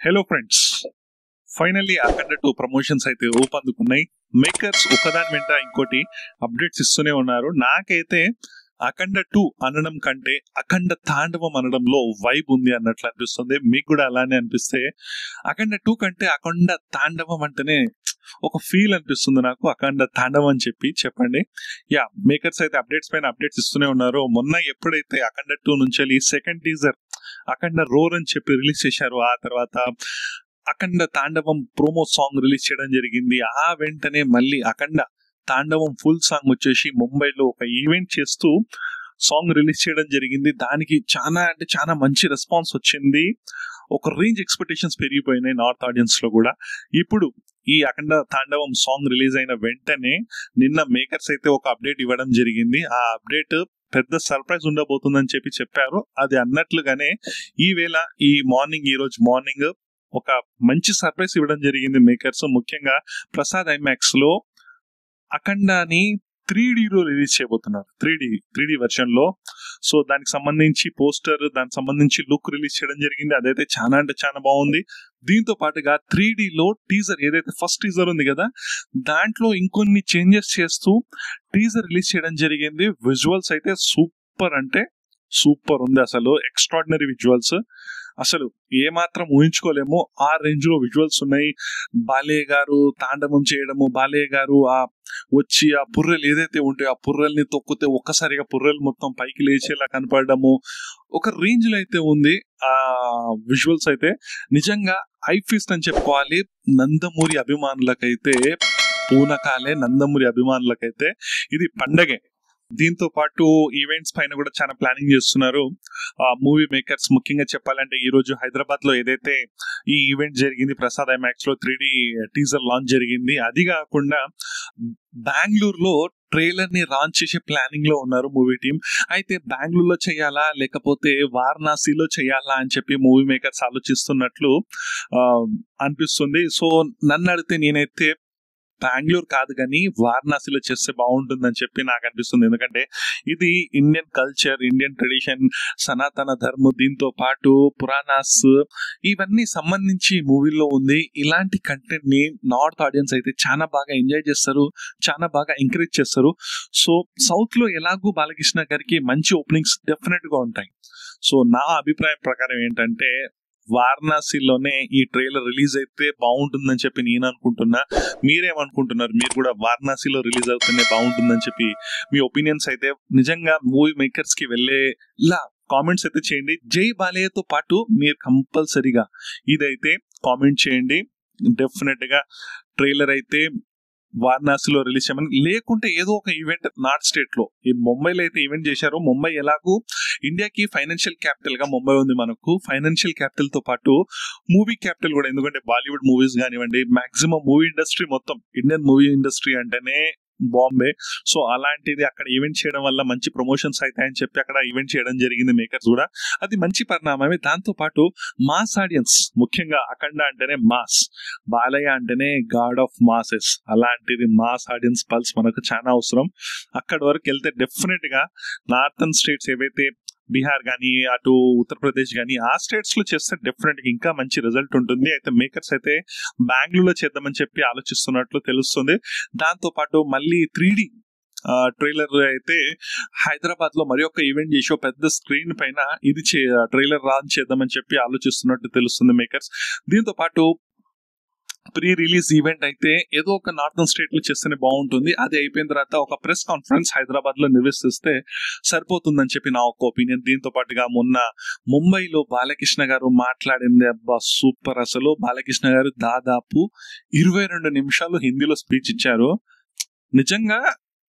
Hello friends, finally అఖండ 2 promotions అయితే ఊపందుకున్నాయి. Makers ఒకదాని వెంట ఇంకోటి అప్డేట్స్ ఇస్తూనే ఉన్నారు. నాకైతే అఖండ 2 అనడం కంటే అఖండ తాండవం అనడంలో వైబ్ ఉంది అన్నట్లు అనిపిస్తుంది. మీకు కూడా అలానే అనిపిస్తే అఖండ 2 కంటే అఖండ తాండవం అంటేనే ఒక ఫీల్ అనిపిస్తుంది నాకు. అఖండ తాండవం అని చెప్పండి. మేకర్స్ అయితే అప్డేట్స్ పైన అప్డేట్స్ ఇస్తూనే ఉన్నారు. మొన్న ఎప్పుడైతే అఖండ 2 నుంచి సెకండ్ టీజర్ అఖండ రోర్ అని చెప్పి రిలీజ్ చేశారు, ఆ తర్వాత అఖండ తాండవం ప్రోమో సాంగ్ రిలీజ్ చేయడం జరిగింది. ఆ వెంటనే మళ్ళీ అఖండ తాండవం ఫుల్ సాంగ్ వచ్చేసి ముంబైలో ఒక ఈవెంట్ చేస్తూ సాంగ్ రిలీజ్ చేయడం జరిగింది. దానికి చాలా మంచి రెస్పాన్స్ వచ్చింది. ఒక రేంజ్ ఎక్స్పెక్టేషన్స్ పెరిగిపోయినాయి నార్త్ ఆడియన్స్ లో కూడా. ఇప్పుడు ఈ అఖండ తాండవం సాంగ్ రిలీజ్ అయిన వెంటనే నిన్న మేకర్స్ అయితే ఒక అప్డేట్ ఇవ్వడం జరిగింది. ఆ అప్డేట్ పెద్ద సర్ప్రైజ్ ఉండబోతుందని చెప్పారు. అది అన్నట్లుగానే ఈ రోజు మార్నింగ్ ఒక మంచి సర్ప్రైజ్ ఇవ్వడం జరిగింది మేకర్స్. ముఖ్యంగా ప్రసాద్ ఐమాక్స్ లో అఖండాని 3Dలో రిలీజ్ చేయబోతున్నారు. 3D వెర్షన్ లో. సో దానికి సంబంధించి పోస్టర్, దానికి సంబంధించి లుక్ రిలీజ్ చేయడం జరిగింది. అదైతే చాలా బాగుంది. దీంతో పాటుగా 3Dలో టీజర్, ఏదైతే ఫస్ట్ టీజర్ ఉంది కదా, దాంట్లో ఇంకొన్ని చేంజెస్ చేస్తూ టీజర్ రిలీజ్ చేయడం జరిగింది. విజువల్స్ అయితే సూపర్ ఉంది. అసలు ఎక్స్ట్రాడినరీ విజువల్స్, అసలు ఏమాత్రం ఊహించుకోలేము ఆ రేంజ్ లో విజువల్స్ ఉన్నాయి. బాలయ్య గారు తాండవం చేయడము, బాలయ్య గారు వచ్చి ఆ పుర్రెలు ఏదైతే ఉంటాయో ఆ పుర్రెల్ని తొక్కితే ఒక్కసారిగా పుర్రెలు మొత్తం పైకి లేచేలా కనపడము ఒక రేంజ్ లో అయితే ఉంది. ఆ విజువల్స్ అయితే నిజంగా ఐ ఫీస్ట్ అని చెప్పుకోవాలి. నందమూరి అభిమానులకైతే పూనకాలే. నందమూరి అభిమానులకైతే ఇది పండగే. దీంతో పాటు ఈవెంట్స్ పైన కూడా చాలా ప్లానింగ్ చేస్తున్నారు మూవీ మేకర్స్. ముఖ్యంగా చెప్పాలంటే ఈ రోజు హైదరాబాద్ లో ఏదైతే ఈ ఈవెంట్ జరిగింది, ప్రసాద్ ఐమాక్స్ లో 3D టీజర్ లాంచ్ జరిగింది. అది కాకుండా బెంగళూరులో ట్రైలర్ ని లాంచ్ చేసే ప్లానింగ్ లో ఉన్నారు మూవీ టీం. అయితే బెంగళూరులో చేయాలా లేకపోతే వారణాసిలో చేయాలా అని చెప్పి మూవీ మేకర్స్ ఆలోచిస్తున్నట్లు అనిపిస్తుంది. సో నన్ను అడిగితే నేనైతే బెంగళూరు కాదు కానీ వారణాసిలో చేస్తే బాగుంటుందని చెప్పి నాకు అనిపిస్తుంది. ఎందుకంటే ఇది ఇండియన్ కల్చర్, ఇండియన్ ట్రెడిషన్, సనాతన ధర్మం, దీంతో పాటు పురాణాస్ ఇవన్నీ సంబంధించి మూవీలో ఉంది. ఇలాంటి కంటెంట్ ని నార్త్ ఆడియన్స్ అయితే చాలా బాగా ఎంజాయ్ చేస్తారు, చాలా బాగా ఎంకరేజ్ చేస్తారు. సో సౌత్ లో ఎలాగూ బాలకృష్ణ గారికి మంచి ఓపెనింగ్స్ డెఫినెట్ గా ఉంటాయి. సో నా అభిప్రాయం ప్రకారం ఏంటంటే వారణాసిలోనే ఈ ట్రైలర్ రిలీజ్ అయితే బాగుంటుందని చెప్పి నేను అనుకుంటున్నా. మీరేమనుకుంటున్నారు? మీరు కూడా వారణాసిలో రిలీజ్ అవుతూనే బాగుంటుందని చెప్పి మీ ఒపీనియన్స్ అయితే నిజంగా మూవీ మేకర్స్ కి వెళ్ళేలా కామెంట్స్ అయితే చేయండి. జై బాలయ్యతో పాటు మీరు కంపల్సరీగా ఇదైతే కామెంట్ చేయండి. డెఫినెట్ గా ట్రైలర్ అయితే వారణాసిలో రిలీజ్ చేయమని, లేకుంటే ఏదో ఒక ఈవెంట్ నార్త్ స్టేట్ లో, ఈ ముంబైలో అయితే ఈవెంట్ చేశారు. ముంబై ఎలాగూ ఇండియాకి ఫైనాన్షియల్ క్యాపిటల్ గా ముంబై ఉంది. మనకు ఫైనాన్షియల్ క్యాపిటల్ తో పాటు మూవీ క్యాపిటల్ కూడా. ఎందుకంటే బాలీవుడ్ మూవీస్ కానివ్వండి, మాక్సిమం మూవీ ఇండస్ట్రీ మొత్తం, ఇండియన్ మూవీ ఇండస్ట్రీ అంటేనే బాంబే. సో అలాంటిది అక్కడ ఈవెంట్ చేయడం వల్ల మంచి ప్రమోషన్స్ అవుతాయని చెప్పి అక్కడ ఈవెంట్ చేయడం జరిగింది మేకర్స్ కూడా. అది మంచి పరిణామమే. దాంతో పాటు మాస్ ఆడియన్స్, ముఖ్యంగా అఖండ అంటేనే మాస్, బాలయ్య అంటేనే గాడ్ ఆఫ్ మాసెస్, అలాంటిది మాస్ ఆడియన్స్ పల్స్ మనకు చాలా అవసరం. అక్కడి వరకు వెళ్తే డెఫినెట్ గా నార్థన్ స్టేట్స్ ఏవైతే బీహార్ కానీ అటు ఉత్తరప్రదేశ్ కానీ ఆ స్టేట్స్ లో చేస్తే డెఫినెట్ గా ఇంకా మంచి రిజల్ట్ ఉంటుంది. అయితే మేకర్స్ అయితే బెంగళూరులో చేద్దామని చెప్పి ఆలోచిస్తున్నట్లు తెలుస్తుంది. దాంతో పాటు మళ్ళీ 3D ట్రైలర్ అయితే హైదరాబాద్ లో మరి ఒక ఈవెంట్ చేసి పెద్ద స్క్రీన్ పైన ఇది ట్రైలర్ లాంచ్ చేద్దామని చెప్పి ఆలోచిస్తున్నట్టు తెలుస్తుంది మేకర్స్. దీంతో పాటు ప్రీ రిలీజ్ ఈవెంట్ అయితే ఏదో ఒక నార్థన్ స్టేట్ లో చేస్తేనే బాగుంటుంది. అది అయిపోయిన తర్వాత ఒక ప్రెస్ కాన్ఫరెన్స్ హైదరాబాద్ లో నిర్వహిస్తే సరిపోతుందని చెప్పి నా ఒక ఒపీనియన్. దీంతో పాటుగా మొన్న ముంబైలో బాలకృష్ణ గారు మాట్లాడింది అబ్బా సూపర్. అసలు బాలకృష్ణ గారు దాదాపు 22 నిమిషాలు హిందీలో స్పీచ్ ఇచ్చారు. నిజంగా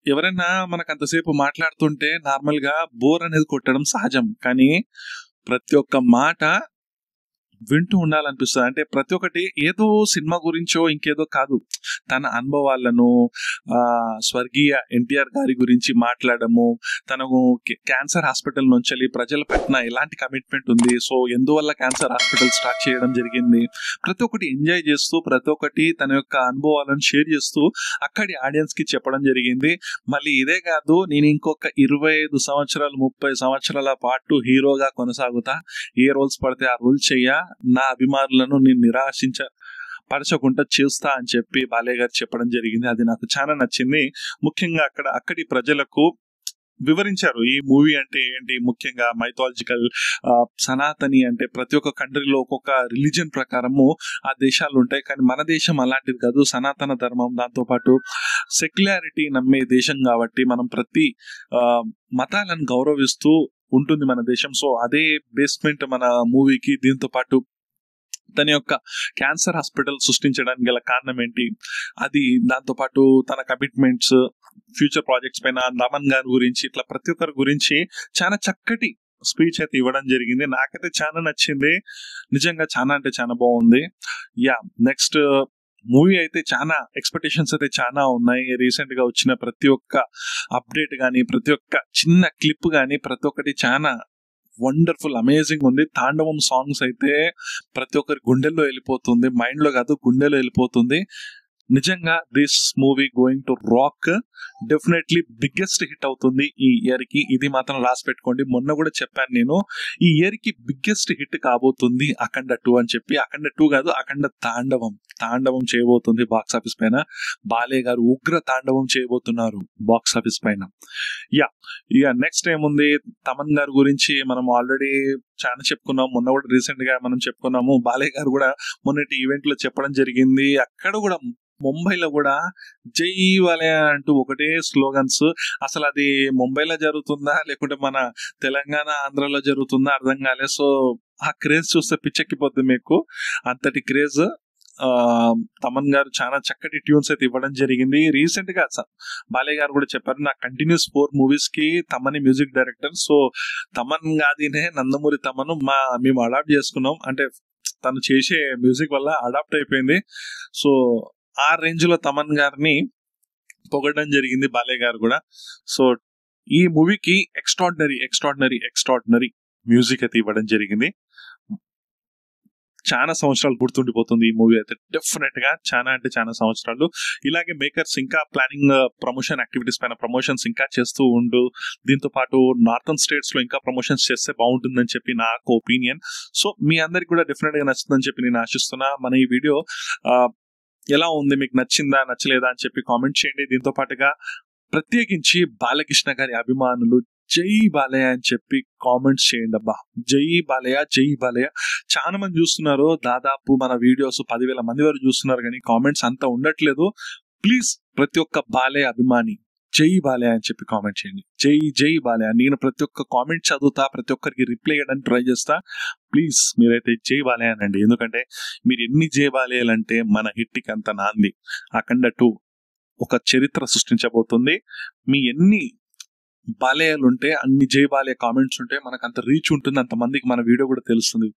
ఎవరైనా మనకు అంతసేపు మాట్లాడుతుంటే నార్మల్ గా బోర్ అనేది కొట్టడం సహజం, కానీ ప్రతి ఒక్క మాట వింటూ ఉండాలనిపిస్తుంది. అంటే ప్రతి ఒక్కటి ఏదో సినిమా గురించో ఇంకేదో కాదు, తన అనుభవాలను, స్వర్గీయ ఎన్టీఆర్ గారి గురించి మాట్లాడము, తనకు క్యాన్సర్ హాస్పిటల్ నుంచి ప్రజల పట్ల ఎలాంటి కమిట్మెంట్ ఉంది, సో ఎందువల్ల క్యాన్సర్ హాస్పిటల్ స్టార్ట్ చేయడం జరిగింది, ప్రతి ఒక్కటి ఎంజాయ్ చేస్తూ ప్రతి ఒక్కటి తన యొక్క అనుభవాలను షేర్ చేస్తూ అక్కడి ఆడియన్స్ కి చెప్పడం జరిగింది. మళ్ళీ ఇదే కాదు, నేను ఇంకొక 25 సంవత్సరాలు 30 సంవత్సరాల పాటు హీరోగా కొనసాగుతా, ఏ రోల్స్ పడితే ఆ రోల్స్ చెయ్యా, నా అభిమానులను నేను పరచకుండా చేస్తా అని చెప్పి బాలయ్య గారు చెప్పడం జరిగింది. అది నాకు చాలా నచ్చింది. ముఖ్యంగా అక్కడి ప్రజలకు వివరించారు ఈ మూవీ అంటే ఏంటి, ముఖ్యంగా మైథాలజికల్ సనాతని అంటే ప్రతి ఒక్క కంట్రీలో ఒక్కొక్క రిలీజియన్ ప్రకారము ఆ దేశాలు ఉంటాయి, కానీ మన దేశం అలాంటిది కాదు. సనాతన ధర్మం, దాంతోపాటు సెక్యులారిటీ నమ్మే దేశం కాబట్టి మనం ప్రతి మతాలను గౌరవిస్తూ ఉంటుంది మన దేశం. సో అదే బేస్మెంట్ మన మూవీకి. దీంతో పాటు తన యొక్క క్యాన్సర్ హాస్పిటల్ సృష్టించడానికి గల కారణం ఏంటి, అది దాంతోపాటు తన కమిట్మెంట్స్, ఫ్యూచర్ ప్రాజెక్ట్స్ పైన, తమన్ గారి గురించి, ఇట్లా ప్రతి ఒక్కరి గురించి చాలా చక్కటి స్పీచ్ అయితే ఇవ్వడం జరిగింది. నాకైతే చాలా నచ్చింది, నిజంగా చాలా అంటే చాలా బాగుంది. నెక్స్ట్ మూవీ అయితే చాలా ఎక్స్పెక్టేషన్స్ అయితే చాలా ఉన్నాయి. రీసెంట్ గా వచ్చిన ప్రతి ఒక్క అప్డేట్ గానీ, ప్రతి ఒక్క చిన్న క్లిప్ గానీ, ప్రతి ఒక్కటి చాలా వండర్ఫుల్, అమేజింగ్ ఉంది. తాండవం సాంగ్స్ అయితే ప్రతి ఒక్కరి గుండెల్లో వెళ్ళిపోతుంది, మైండ్ లో కాదు గుండెలో వెళ్ళిపోతుంది. నిజంగా this movie going to rock, definitely biggest hit అవుతుంది ఈ ఇయర్ కి. ఇది మాత్రం రాసి పెట్టుకోండి. మొన్న కూడా చెప్పాను నేను, ఈ ఇయర్ కి బిగ్గెస్ట్ హిట్ కాబోతుంది అఖండ 2 అని చెప్పి. అఖండ 2 కాదు, అఖండ తాండవం చేయబోతుంది బాక్స్ ఆఫీస్ పైన. బాలయ్య గారు ఉగ్ర తాండవం చేయబోతున్నారు బాక్స్ ఆఫీస్ పైన. ఇక నెక్స్ట్ ఏముంది, తమన్ గారి గురించి మనం ఆల్రెడీ చాలా చెప్పుకున్నాం. మొన్న కూడా రీసెంట్ గా మనం చెప్పుకున్నాము. బాలయ్య గారు కూడా మొన్నటి ఈవెంట్ లో చెప్పడం జరిగింది. అక్కడ కూడా ముంబైలో కూడా జై బాలయ్య అంటూ ఒకటే స్లోగన్స్. అసలు అది ముంబైలో జరుగుతుందా లేకుంటే మన తెలంగాణ ఆంధ్రలో జరుగుతుందా అర్థం కాలే. సో ఆ క్రేజ్ చూస్తే పిచ్చెక్కిపోద్ది మీకు, అంతటి క్రేజ్. తమన్ గారు చాలా చక్కటి ట్యూన్స్ అయితే ఇవ్వడం జరిగింది. రీసెంట్ గా బాలయ్య గారు కూడా చెప్పారు, నా కంటిన్యూస్ 4 మూవీస్ కి Thaman music director. So Thaman గాదినే నందమూరి తమను మేము అడాప్ట్ చేసుకున్నాం, అంటే తను చేసే మ్యూజిక్ వల్ల అడాప్ట్ అయిపోయింది. సో ఆ రేంజ్ లో తమన్ గారిని పొగడడం జరిగింది బాలయ్య గారు కూడా. సో ఈ మూవీకి ఎక్స్ట్రాడినరీ మ్యూజిక్ అయితే ఇవ్వడం జరిగింది. చాలా సంవత్సరాలు గుర్తుండిపోతుంది ఈ మూవీ అయితే డెఫినెట్ గా, చాలా అంటే చాలా సంవత్సరాలు. ఇలాగే మేకర్స్ ఇంకా ప్లానింగ్ ప్రమోషన్ యాక్టివిటీస్ పైన ప్రమోషన్స్ ఇంకా చేస్తూ ఉండు. దీంతో పాటు నార్థన్ స్టేట్స్ లో ఇంకా ప్రమోషన్స్ చేస్తే బాగుంటుందని చెప్పి నాకు ఒపీనియన్. సో మీ అందరికి కూడా డెఫినెట్ గా నచ్చుతుందని చెప్పి నేను ఆశిస్తున్నా. మన ఈ వీడియో ఎలా ఉంది, మీకు నచ్చిందా నచ్చలేదా అని చెప్పి కామెంట్ చేయండి. దీంతో పాటుగా ప్రత్యేకించి బాలకృష్ణ గారి అభిమానులు జై బాలయ్య అని చెప్పి కామెంట్స్ చేయండి. అబ్బా, జై బాలయ్య. చాలా మంది చూస్తున్నారు, దాదాపు మన వీడియోస్ 10,000 మంది వరకు చూస్తున్నారు, కానీ కామెంట్స్ అంతా ఉండట్లేదు. ప్లీజ్ ప్రతి ఒక్క బాలయ్య అభిమాని జై బాలయ్య అని చెప్పి కామెంట్ చేయండి. జై బాలయ్య. నేను ప్రతి ఒక్క కామెంట్ చదువుతా, ప్రతి ఒక్కరికి రిప్లై ఇవ్వడానికి ట్రై చేస్తా. ప్లీజ్ మీరైతే జై బాలయ్య అనండి, ఎందుకంటే మీరు ఎన్ని జై బాలయ్యలంటే మన హిట్కి అంత నాంది. అఖండ 2 ఒక చరిత్ర సృష్టించబోతుంది. మీ ఎన్ని బాలయ్యలు ఉంటే అన్ని జై బాలయ్య కామెంట్స్ ఉంటే మనకు అంత రీచ్ ఉంటుంది, అంతమందికి మన వీడియో కూడా తెలుస్తుంది.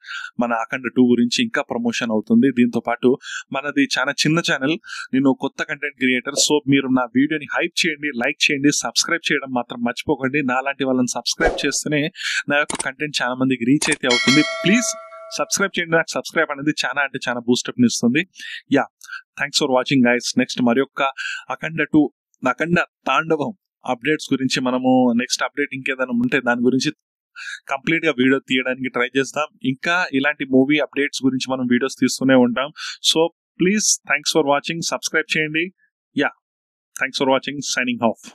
మన అఖండ 2 గురించి ఇంకా ప్రమోషన్ అవుతుంది. దీంతో పాటు మనది చాలా చిన్న ఛానల్, నేను కొత్త కంటెంట్ క్రియేటర్. సో మీరు నా వీడియోని హైప్ చేయండి, లైక్ చేయండి, సబ్స్క్రైబ్ చేయడం మాత్రం మర్చిపోకండి. నాలాంటి వాళ్ళని సబ్స్క్రైబ్ చేస్తేనే నా యొక్క కంటెంట్ చాలా మందికి రీచ్ అయితే అవుతుంది. ప్లీజ్ సబ్స్క్రైబ్ చేయండి. నాకు సబ్స్క్రైబ్ అనేది చాలా అంటే చాలా బూస్టప్ ఇస్తుంది. Thanks for watching guys. Next మరి యొక్క అఖండ తాండవం అప్డేట్స్ గురించి మనము నెక్స్ట్ అప్డేట్ ఇంకేదైనా ఉంటే దాని గురించి కంప్లీట్ గా వీడియో తీయడానికి ట్రై చేస్తాం. ఇంకా ఇలాంటి మూవీ అప్డేట్స్ గురించి మనం వీడియోస్ తీస్తూనే ఉంటాం. So please thanks for watching, subscribe చేయండి. Thanks for watching, signing of.